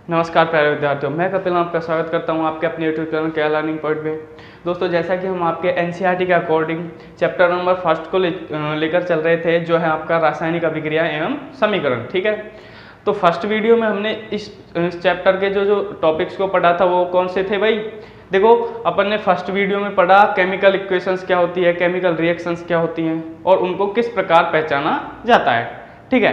नमस्कार प्यारे विद्यार्थियों, मैं कपिल आपका स्वागत करता हूं आपके अपने यूट्यूब चैनल के लर्निंग पॉइंट में। दोस्तों, जैसा कि हम आपके एनसीईआरटी के अकॉर्डिंग चैप्टर नंबर फर्स्ट को लेकर चल रहे थे, जो है आपका रासायनिक अभिक्रिया एवं समीकरण। ठीक है, तो फर्स्ट वीडियो में हमने इस चैप्टर के जो टॉपिक्स को पढ़ा था वो कौन से थे भाई। देखो, अपन ने फर्स्ट वीडियो में पढ़ा केमिकल इक्वेशंस क्या होती है, केमिकल रिएक्शंस क्या होती हैं और उनको किस प्रकार पहचाना जाता है। ठीक है,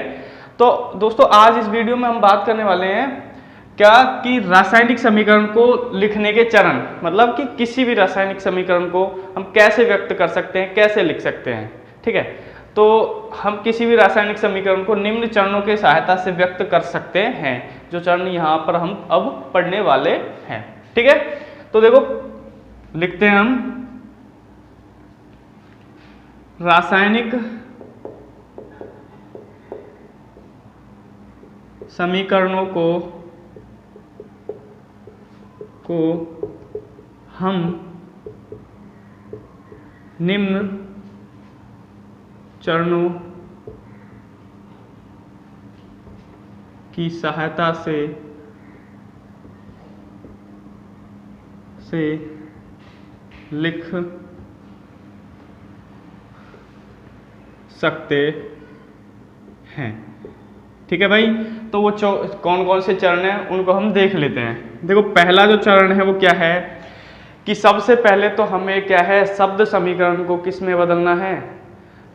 तो दोस्तों आज इस वीडियो में हम बात करने वाले हैं क्या कि रासायनिक समीकरण को लिखने के चरण, मतलब कि किसी भी रासायनिक समीकरण को हम कैसे व्यक्त कर सकते हैं, कैसे लिख सकते हैं। ठीक है, तो हम किसी भी रासायनिक समीकरण को निम्न चरणों के सहायता से व्यक्त कर सकते हैं, जो चरण यहाँ पर हम अब पढ़ने वाले हैं। ठीक है, तो देखो लिखते हैं हम रासायनिक समीकरणों को हम निम्न चरणों की सहायता से लिख सकते हैं। ठीक है भाई, तो वो कौन कौन से चरण हैं उनको हम देख लेते हैं। देखो, पहला जो चरण है वो क्या है कि सबसे पहले तो हमें क्या है, शब्द समीकरण को किस में बदलना है,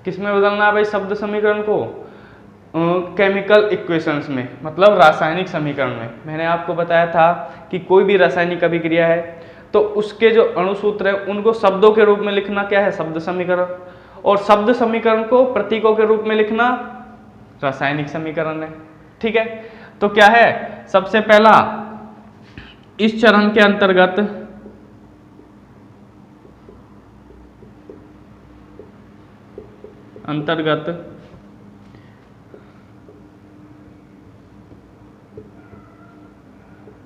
किस में बदलना है भाई शब्द समीकरण को, केमिकल इक्वेशंस में, मतलब रासायनिक समीकरण में। मैंने आपको बताया था कि कोई भी रासायनिक अभिक्रिया है तो उसके जो अणुसूत्र है उनको शब्दों के रूप में लिखना क्या है, शब्द समीकरण, और शब्द समीकरण को प्रतीकों के रूप में लिखना रासायनिक समीकरण है। ठीक है, तो क्या है, सबसे पहला इस चरण के अंतर्गत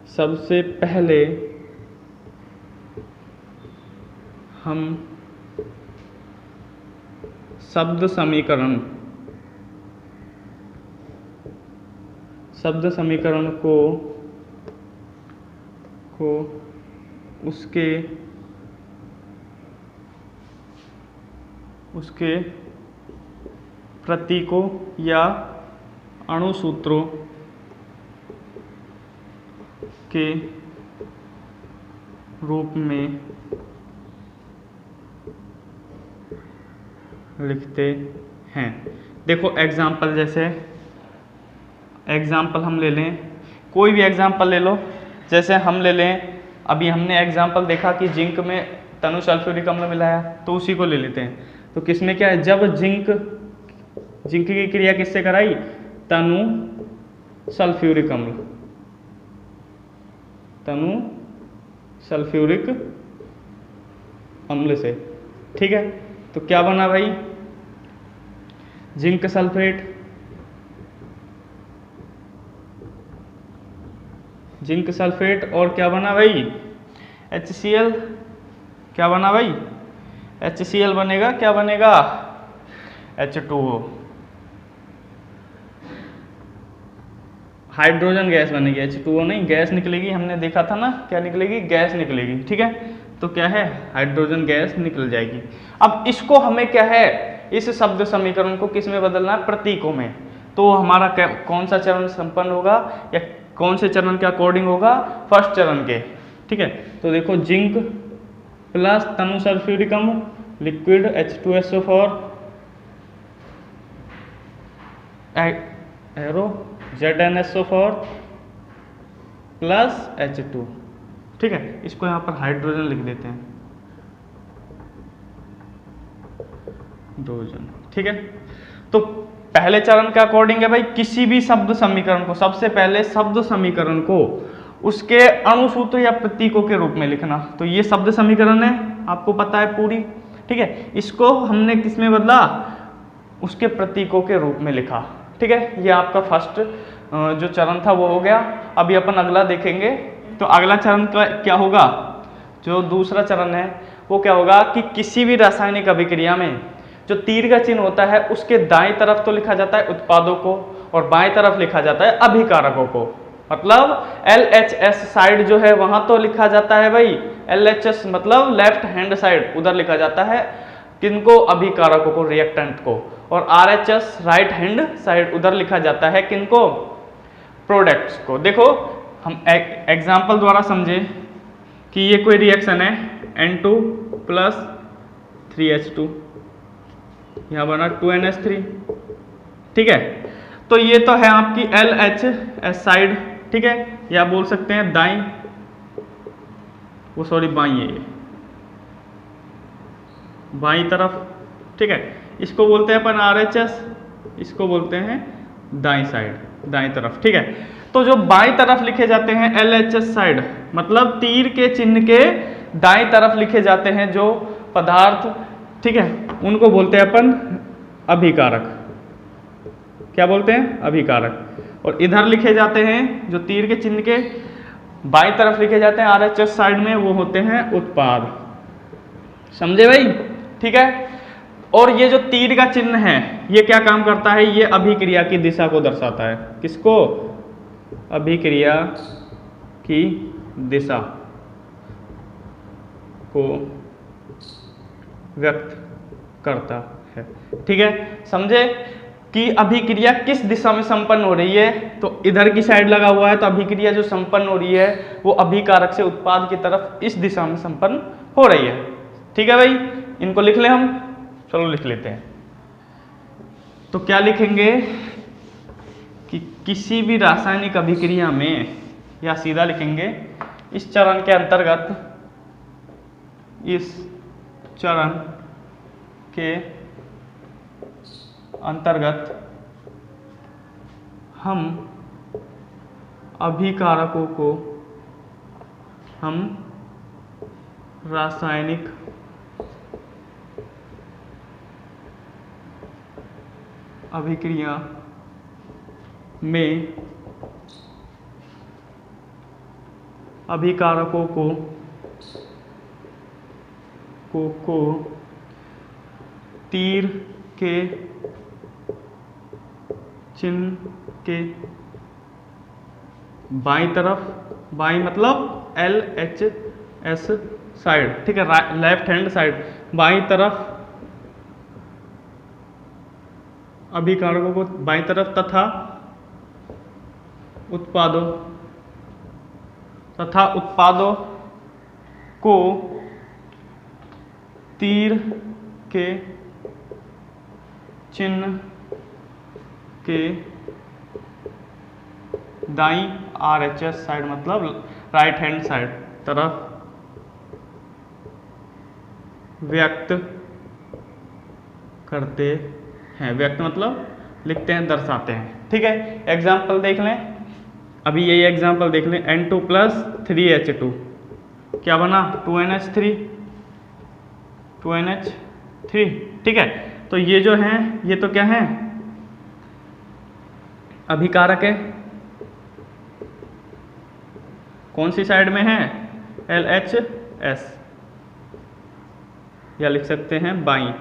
सबसे पहले हम शब्द समीकरण को उसके प्रतीकों या अणुसूत्रों के रूप में लिखते हैं। देखो एग्जाम्पल, जैसे एग्जाम्पल हम ले लें, कोई भी एग्जाम्पल ले लो। जैसे हम ले लें, अभी हमने एग्जाम्पल देखा कि जिंक में तनु सल्फ्यूरिक अम्ल मिलाया, तो उसी को ले लेते हैं। तो किसमें क्या है, जब जिंक की क्रिया किससे कराई, तनु सल्फ्यूरिक अम्ल से। ठीक है, तो क्या बना भाई, जिंक सल्फेट और क्या बना भाई, HCl। क्या बना भाई, HCl बनेगा, क्या बनेगा, H2O, हाइड्रोजन गैस बनेगी, H2O नहीं, गैस निकलेगी। हमने देखा था ना, क्या निकलेगी, गैस निकलेगी। ठीक है, तो क्या है, हाइड्रोजन गैस निकल जाएगी। अब इसको हमें क्या है, इस शब्द समीकरण को किस में बदलना है, प्रतीकों में। तो हमारा कौन सा चरण संपन्न होगा या कौन से चरण के अकॉर्डिंग होगा, फर्स्ट चरण के। ठीक है, तो देखो जिंक प्लस तनु सल्फ्यूरिक अम्ल liquid H2SO4 arrow ZnSO4 plus H2। ठीक है, इसको यहाँ पर हाइड्रोजन लिख देते हैं, हाइड्रोजन। ठीक है, तो पहले चरण के अकॉर्डिंग है भाई, किसी भी शब्द समीकरण को, सबसे पहले शब्द समीकरण को उसके अणुसूत्र या प्रतीकों के रूप में लिखना। तो ये शब्द समीकरण है, आपको पता है पूरी। ठीक है, इसको हमने किस में बदला, उसके प्रतीकों के रूप में लिखा। ठीक है, ये आपका फर्स्ट जो चरण था वो हो गया। अभी अपन अगला देखेंगे, तो अगला चरण क्या होगा, जो दूसरा चरण है वो क्या होगा कि किसी भी रासायनिक अभिक्रिया में जो तीर का चिन्ह होता है उसके दाएं तरफ तो लिखा जाता है उत्पादों को और बाएं तरफ लिखा जाता है अभिकारकों को। मतलब LHS साइड जो है वहां तो लिखा जाता है भाई, LHS मतलब लेफ्ट हैंड साइड, उधर लिखा जाता है किनको, अभिकारकों को, रिएक्टेंट को, और RHS राइट हैंड साइड, उधर लिखा जाता है किनको, प्रोडक्ट्स को। देखो हम एग्जाम्पल द्वारा समझे कि ये कोई रिएक्शन है N2 प्लस 3H2, यहाँ बना 2NH3, ठीक है। तो ये तो है आपकी LHS साइड, ठीक है, या बोल सकते हैं दाई, वो सॉरी बाई है, ये बाई तरफ, ठीक है। इसको बोलते हैं अपन RHS, इसको बोलते हैं दाई साइड, दाई तरफ, ठीक है। तो जो बाई तरफ लिखे जाते हैं LHS साइड, मतलब तीर के चिन्ह के दाई तरफ लिखे जाते हैं जो पदार्थ, ठीक है, उनको बोलते हैं अपन अभिकारक। क्या बोलते हैं, अभिकारक। और इधर लिखे जाते हैं जो तीर के चिन्ह के बाई तरफ लिखे जाते हैं RHS साइड में, वो होते हैं उत्पाद। समझे भाई, ठीक है। और ये जो तीर का चिन्ह है ये क्या काम करता है, ये अभिक्रिया की दिशा को दर्शाता है। किसको, अभिक्रिया की दिशा को व्यक्त करता है, ठीक है। समझे कि अभिक्रिया किस दिशा में संपन्न हो रही है, तो इधर की साइड लगा हुआ है, तो अभिक्रिया जो संपन्न हो रही है वो अभिकारक से उत्पाद की तरफ इस दिशा में संपन्न हो रही है, ठीक है भाई। इनको लिख ले हम, चलो लिख लेते हैं। तो क्या लिखेंगे कि किसी भी रासायनिक अभिक्रिया में, या सीधा लिखेंगे इस चरण के अंतर्गत, इस चरण के अंतर्गत हम अभिकारकों को, हम रासायनिक अभिक्रिया में अभिकारकों को तीर के चिन्ह के बाईं तरफ, बाईं मतलब LHS साइड, ठीक है, लेफ्ट हैंड साइड, बाईं तरफ अभिकारकों को बाईं तरफ, तथा उत्पादों को तीर के चिन्ह के दाईं RHS साइड मतलब राइट हैंड साइड तरफ व्यक्त करते हैं। व्यक्त मतलब लिखते हैं, दर्शाते हैं, ठीक है। एग्जाम्पल देख लें, अभी यही एग्जाम्पल देख लें। N2 प्लस 3H2 क्या बना, 2NH3, 2NH3, ठीक है। तो ये जो हैं ये तो क्या है, अभिकारक है। कौन सी साइड में है, LHS, या लिख सकते हैं बाईं।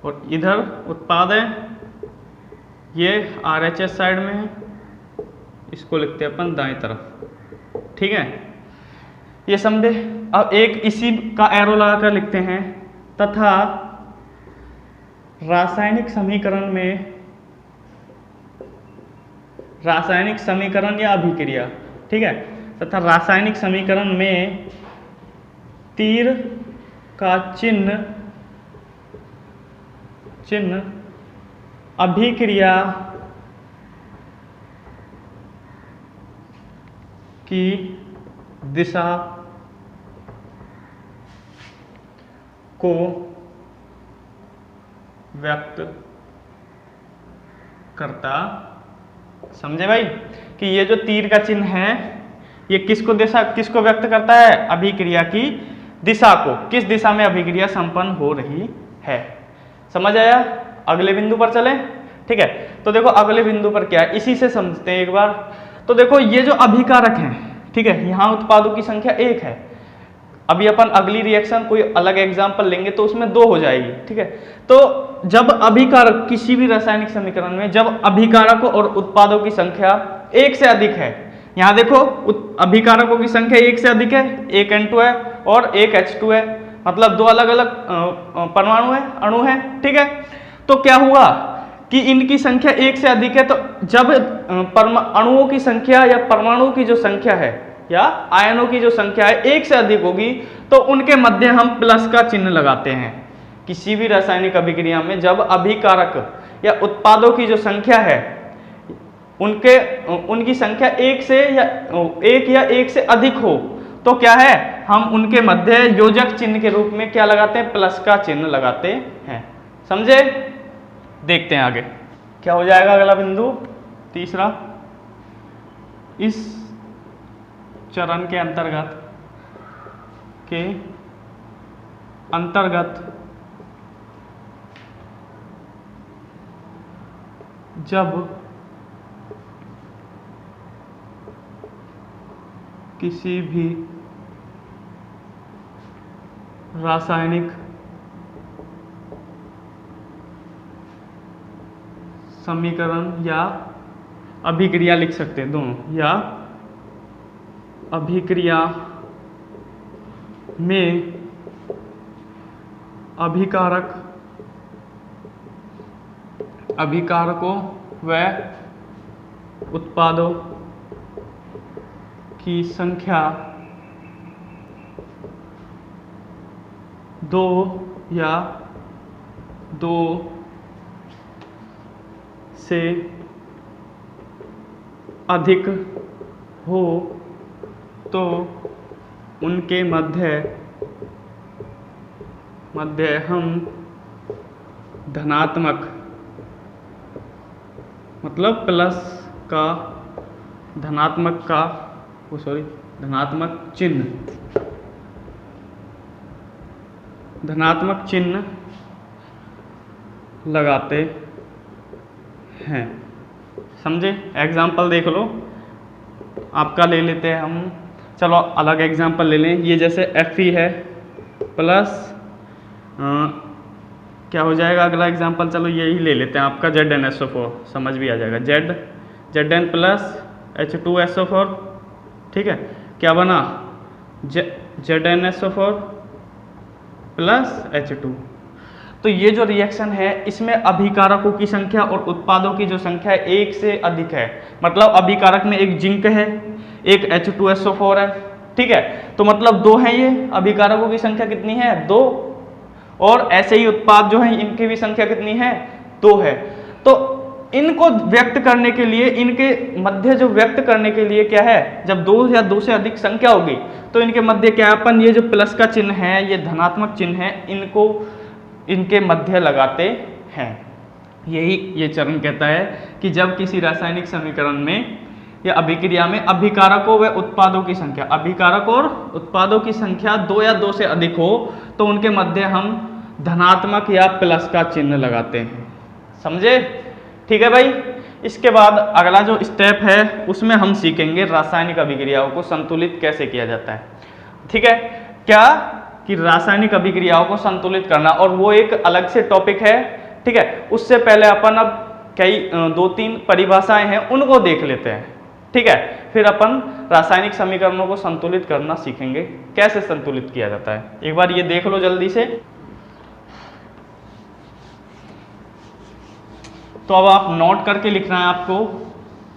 और इधर उत्पाद है, ये RHS साइड में है, इसको लिखते हैं अपन दाईं तरफ, ठीक है। ये समझे। अब एक इसी का एरो लगाकर लिखते हैं, तथा रासायनिक समीकरण या अभिक्रिया, ठीक है, तथा रासायनिक समीकरण में तीर का चिन्ह अभिक्रिया की दिशा को व्यक्त करता। समझे भाई कि ये जो तीर का चिन्ह है ये किसको व्यक्त करता है, अभिक्रिया की दिशा को, किस दिशा में अभिक्रिया संपन्न हो रही है। समझ आया। अगले बिंदु पर चलें, ठीक है। तो देखो अगले बिंदु पर क्या है, इसी से समझते हैं एक बार। तो देखो ये जो अभिकारक हैं, ठीक है, यहाँ उत्पादों की संख्या 1 है। अभी अपन अगली रिएक्शन कोई अलग एग्जाम्पल लेंगे तो उसमें 2 हो जाएगी, ठीक है। तो जब अभिकारक किसी भी रासायनिक समीकरण में जब अभिकारकों और उत्पादों की संख्या एक से अधिक है। यहाँ देखो अभिकारकों की संख्या एक से अधिक है, एक N2 है और एक H2 है, मतलब दो अलग अलग परमाणु है, अणु है, ठीक है। तो क्या हुआ कि इनकी संख्या एक से अधिक है, तो जब अणुओं की संख्या या परमाणु की जो संख्या है या आयनों की जो संख्या है एक से अधिक होगी तो उनके मध्य हम प्लस का चिन्ह लगाते हैं। किसी भी रासायनिक अभिक्रिया में जब अभिकारक या उत्पादों की जो संख्या है उनकी संख्या एक या एक से अधिक हो तो क्या है, हम उनके मध्य योजक चिन्ह के रूप में क्या लगाते हैं, प्लस का चिन्ह लगाते हैं। समझे? देखते हैं आगे क्या हो जाएगा। अगला बिंदु तीसरा, इस चरण के अंतर्गत जब किसी भी रासायनिक समीकरण या अभिक्रिया लिख सकते हैं दोनों, या अभिक्रिया में अभिकारकों व उत्पादों की संख्या दो या दो से अधिक हो तो उनके मध्य हम धनात्मक मतलब प्लस का धनात्मक चिन्ह लगाते हैं। समझे? एग्जाम्पल देख लो, आपका ले लेते हैं हम, चलो अलग एग्जाम्पल ले लें। ये जैसे Fe है प्लस क्या हो जाएगा अगला एग्जाम्पल, चलो यही ले लेते हैं आपका ZnSO4, समझ भी आ जाएगा। Zn प्लस H2SO4, ठीक है। क्या बना? ZnSO4 plus H2। तो ये जो रिएक्शन है इसमें अभिकारकों की संख्या और उत्पादों की जो संख्या है एक से अधिक है। मतलब अभिकारक में एक जिंक है, एक H2SO4 है, ठीक है। तो मतलब दो है, ये अभिकारकों की संख्या कितनी है? दो। और ऐसे ही उत्पाद जो है इनकी भी संख्या कितनी है? दो है। तो इनको व्यक्त करने के लिए, इनके मध्य जो व्यक्त करने के लिए क्या है, जब दो या दो से अधिक संख्या होगी तो इनके मध्य क्या, अपन ये जो प्लस का चिन्ह है, ये धनात्मक चिन्ह है, इनको इनके मध्य लगाते हैं। यही ये चरण कहता है कि जब किसी रासायनिक समीकरण में या अभिक्रिया में अभिकारकों व उत्पादों की संख्या, अभिकारक और उत्पादों की संख्या दो या दो से अधिक हो तो उनके मध्य हम धनात्मक या प्लस का चिन्ह लगाते हैं। समझे? ठीक है भाई। इसके बाद अगला जो स्टेप है उसमें हम सीखेंगे रासायनिक अभिक्रियाओं को संतुलित कैसे किया जाता है। ठीक है, क्या कि रासायनिक अभिक्रियाओं को संतुलित करना, और वो एक अलग से टॉपिक है। ठीक है, उससे पहले अपन अब कई दो तीन परिभाषाएं हैं उनको देख लेते हैं। ठीक है, फिर अपन रासायनिक समीकरणों को संतुलित करना सीखेंगे, कैसे संतुलित किया जाता है। एक बार ये देख लो जल्दी से। तो अब आप नोट करके लिखना है आपको,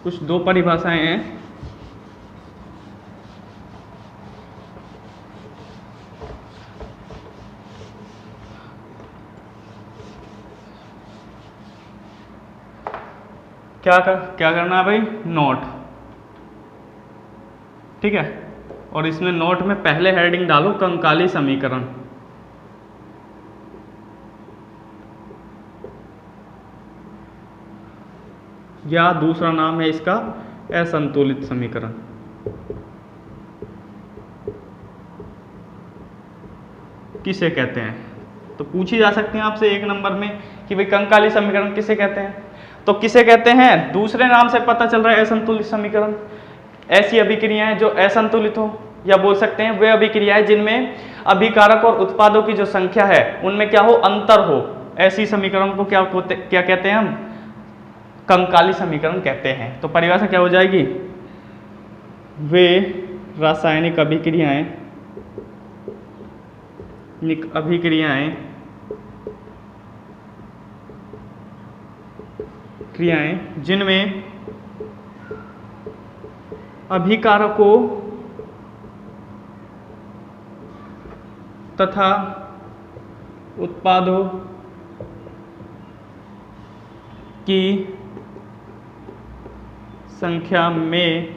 कुछ दो परिभाषाएं हैं। क्या करना है भाई? नोट। ठीक है, और इसमें नोट में पहले हेडिंग डालो कंकाली समीकरण। या दूसरा नाम है इसका असंतुलित समीकरण। किसे कहते हैं? तो पूछी जा सकती है आपसे एक नंबर में कि भाई कंकाली समीकरण किसे कहते हैं। तो किसे कहते हैं, दूसरे नाम से पता चल रहा है असंतुलित समीकरण। ऐसी अभिक्रियाएं जो असंतुलित हो, या बोल सकते हैं वे अभिक्रियाएं जिनमें अभिकारक और उत्पादों की जो संख्या है उनमें क्या हो, अंतर हो। ऐसी समीकरण को क्या कहते हैं हम? कंकाली समीकरण कहते हैं। तो परिभाषा क्या हो जाएगी? वे रासायनिक अभिक्रियाएं जिनमें अभिकारकों तथा उत्पादों की संख्या में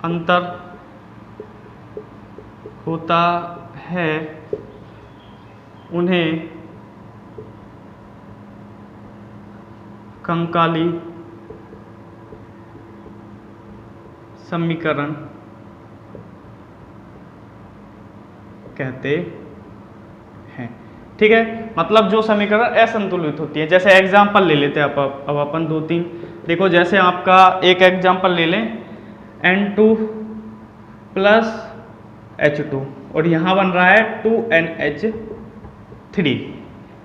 अंतर होता है, उन्हें कंकाली समीकरण कहते हैं। ठीक है, मतलब जो समीकरण असंतुलित होती है। जैसे एग्जाम्पल ले लेते हैं अब अपन 2-3। देखो जैसे आपका एक एग्जाम्पल ले लें, N2 प्लस H2 और यहाँ बन रहा है 2NH3,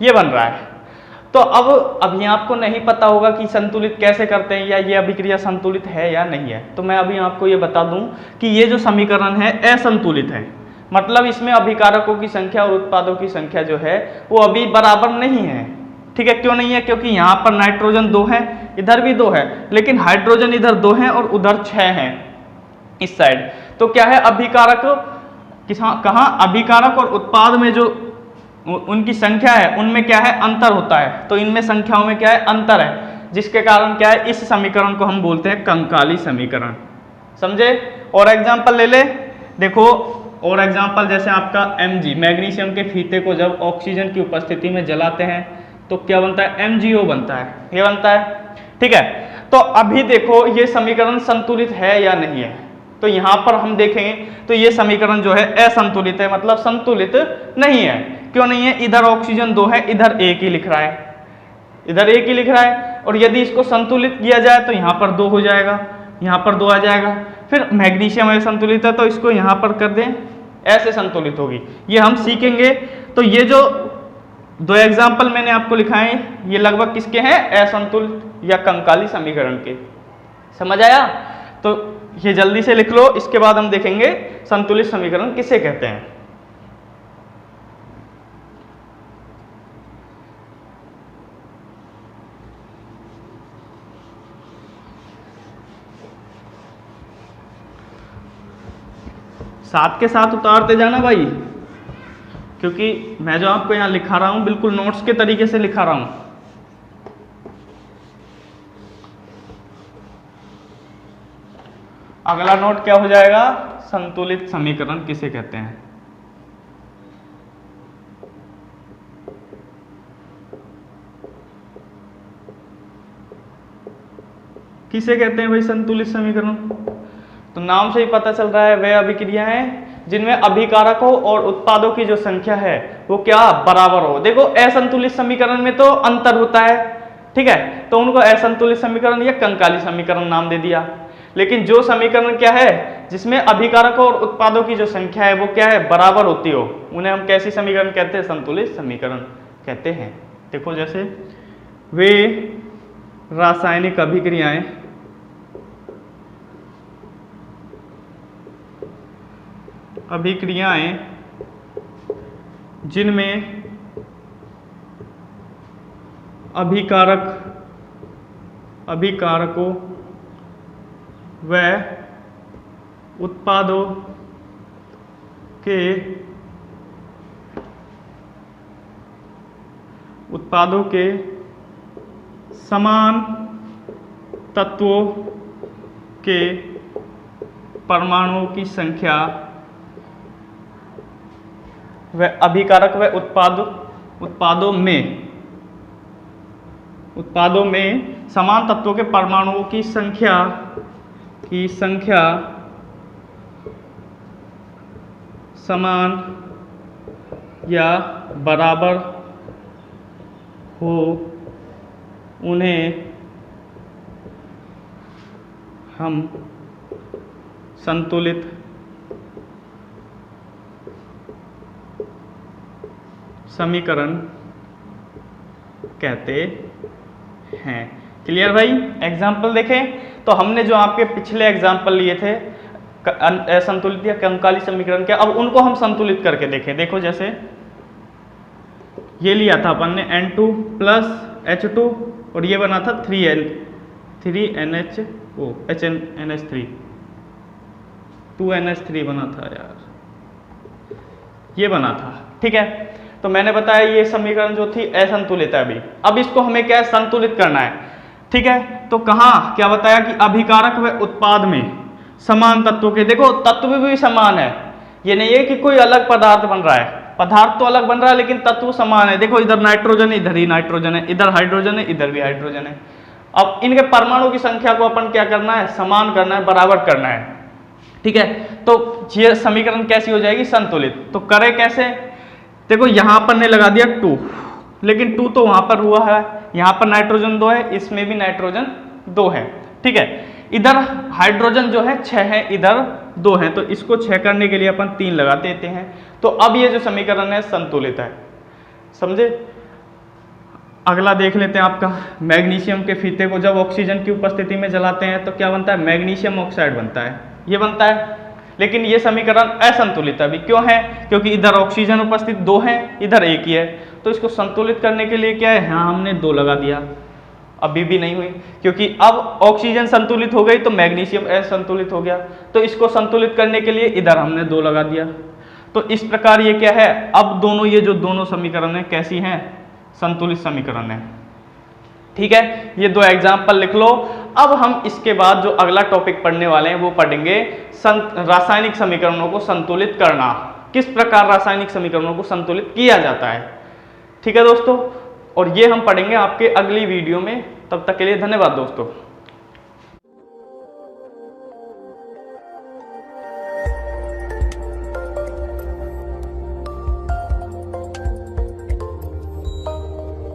ये बन रहा है। तो अब अभी आपको नहीं पता होगा कि संतुलित कैसे करते हैं या ये अभिक्रिया संतुलित है या नहीं है। तो मैं अभी आपको ये बता दूं कि ये जो समीकरण है असंतुलित है, मतलब इसमें अभिकारकों की संख्या और उत्पादों की संख्या जो है वो अभी बराबर नहीं है। ठीक है, क्यों नहीं है? क्योंकि यहाँ पर नाइट्रोजन 2 है, इधर भी 2 है, लेकिन हाइड्रोजन इधर 2 है और उधर 6 है इस साइड। तो क्या है, अभिकारक कहाँ अभिकारक और उत्पाद में जो उनकी संख्या है उनमें क्या है, अंतर होता है। तो इनमें संख्याओं में क्या है, अंतर है, जिसके कारण क्या है, इस समीकरण को हम बोलते हैं कंकाली समीकरण। समझे? और एग्जाम्पल ले ले, देखो और एग्जाम्पल जैसे आपका Mg, मैग्नीशियम के फीते को जब ऑक्सीजन की उपस्थिति में जलाते हैं तो क्या बनता है, MgO बनता है, ये बनता है। ठीक है, तो अभी देखो ये समीकरण संतुलित है या नहीं है। तो यहां पर हम देखेंगे तो ये समीकरण जो है असंतुलित है, मतलब संतुलित नहीं है। क्यों नहीं है? इधर ऑक्सीजन 2 है, इधर 1 ही लिख रहा है, इधर 1 ही लिख रहा है। और यदि इसको संतुलित किया जाए तो यहाँ पर 2 हो जाएगा, यहाँ पर 2 आ जाएगा। फिर मैग्नीशियम असंतुलित है तो इसको यहाँ पर कर दें, ऐसे संतुलित होगी, ये हम सीखेंगे। तो ये जो 2 एग्जाम्पल मैंने आपको लिखाए ये लगभग किसके हैं, असंतुलित या कंकाली समीकरण के। समझ आया? तो ये जल्दी से लिख लो, इसके बाद हम देखेंगे संतुलित समीकरण किसे कहते हैं। साथ के साथ उतारते जाना भाई, क्योंकि मैं जो आपको यहाँ लिखा रहा हूं बिल्कुल नोट्स के तरीके से लिखा रहा हूं। अगला नोट क्या हो जाएगा, संतुलित समीकरण किसे कहते हैं। किसे कहते हैं भाई संतुलित समीकरण? तो नाम से ही पता चल रहा है, वे अभिक्रियाएं जिनमें अभिकारकों और उत्पादों की जो संख्या है वो क्या बराबर हो। देखो असंतुलित समीकरण में तो अंतर होता है, ठीक है, तो उनको असंतुलित समीकरण या कंकाली समीकरण नाम दे दिया। लेकिन जो समीकरण क्या है जिसमें अभिकारकों और उत्पादों की जो संख्या है वो क्या है, बराबर होती हो, उन्हें हम कैसी समीकरण कहते हैं, संतुलित समीकरण कहते हैं। देखो जैसे वे रासायनिक अभिक्रियाएं जिनमें अभिकारकों व उत्पादों के समान तत्वों के परमाणुओं की संख्या व अभिकारक व उत्पादों में समान तत्वों के परमाणुओं की संख्या समान या बराबर हो, उन्हें हम संतुलित समीकरण कहते हैं। क्लियर भाई? एग्जाम्पल देखें तो हमने जो आपके पिछले एग्जाम्पल लिए थे असंतुलित या कंकाली समीकरण के, अब उनको हम संतुलित करके देखें। देखो जैसे ये लिया था अपन ने N2 प्लस H2 और ये बना था 3NH3 2NH3 बना था यार, ये बना था। ठीक है, तो मैंने बताया ये समीकरण जो थी असंतुलित है अभी। अब इसको हमें क्या है, संतुलित करना है। ठीक है, तो कहाँ क्या बताया कि अभिकारक व उत्पाद में समान तत्वों के, देखो तत्व भी समान है, ये नहीं है कि कोई अलग पदार्थ बन रहा है, पदार्थ तो अलग बन रहा है लेकिन तत्व समान है। देखो इधर नाइट्रोजन है, इधर ही नाइट्रोजन है, इधर हाइड्रोजन है, इधर भी हाइड्रोजन है। अब इनके परमाणु की संख्या को अपन क्या करना है, समान करना है, बराबर करना है। ठीक है, तो ये समीकरण कैसी हो जाएगी, संतुलित। तो करे कैसे, देखो यहां पर ने लगा दिया 2, लेकिन 2 तो वहां पर हुआ है, यहां पर नाइट्रोजन 2 है, इसमें भी नाइट्रोजन 2 है। ठीक है, इधर हाइड्रोजन जो है 6 है, इधर 2 है, तो इसको 6 करने के लिए अपन 3 लगा देते हैं। तो अब ये जो समीकरण है संतुलित है। समझे? अगला देख लेते हैं आपका, मैग्नीशियम के फीते को जब ऑक्सीजन की उपस्थिति में जलाते हैं तो क्या बनता है, मैग्नीशियम ऑक्साइड बनता है, ये बनता है। लेकिन ये समीकरण असंतुलित अभी क्यों है, क्योंकि इधर ऑक्सीजन उपस्थित 2 है, इधर 1 ही है। तो इसको संतुलित करने के लिए क्या है, हाँ हमने 2 लगा दिया, अभी भी नहीं हुई, क्योंकि अब ऑक्सीजन संतुलित हो गई तो मैग्नीशियम असंतुलित हो गया। तो इसको संतुलित करने के लिए इधर हमने 2 लगा दिया। तो इस प्रकार ये क्या है, अब दोनों ये जो दोनों समीकरण है कैसी हैं, संतुलित समीकरण है। ठीक है, ये 2 एग्जाम्पल लिख लो। अब हम इसके बाद जो अगला टॉपिक पढ़ने वाले हैं वो पढ़ेंगे रासायनिक समीकरणों को संतुलित करना, किस प्रकार रासायनिक समीकरणों को संतुलित किया जाता है। ठीक है दोस्तों, और ये हम पढ़ेंगे आपके अगली वीडियो में। तब तक के लिए धन्यवाद दोस्तों।